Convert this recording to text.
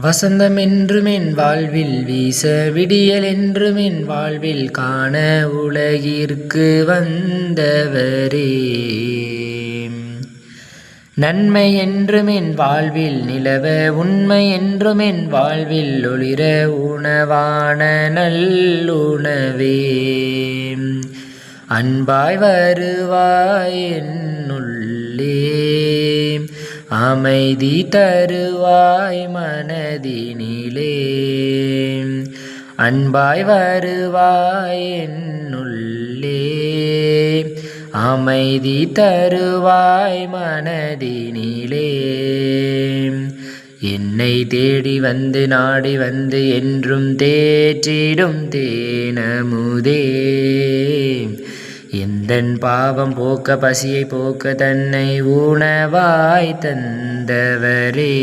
வசந்தம் என்றும் என் வாழ்வில் வீச விடியல் என்றும் என் வாழ்வில் காண உலகிற்கு வந்தவரே. நன்மை என்றும் என் வாழ்வில் நிலவ உண்மை என்றும் என் வாழ்வில் ஒளிர உணவான நல்லுணவே. அன்பாய் வருவாய் என்னுள்ளே அமைதி தருவாய் மனதினிலே. அன்பாய் வருவாய் என்னுள்ளே அமைதி தருவாய் மனதினிலே. என்னை தேடி வந்து நாடி வந்து என்றும் தேற்றிடும் தேனமுதே. எந்தன் பாவம் போக்க பசியை போக்க தன்னை உணவாய் தந்தவரே.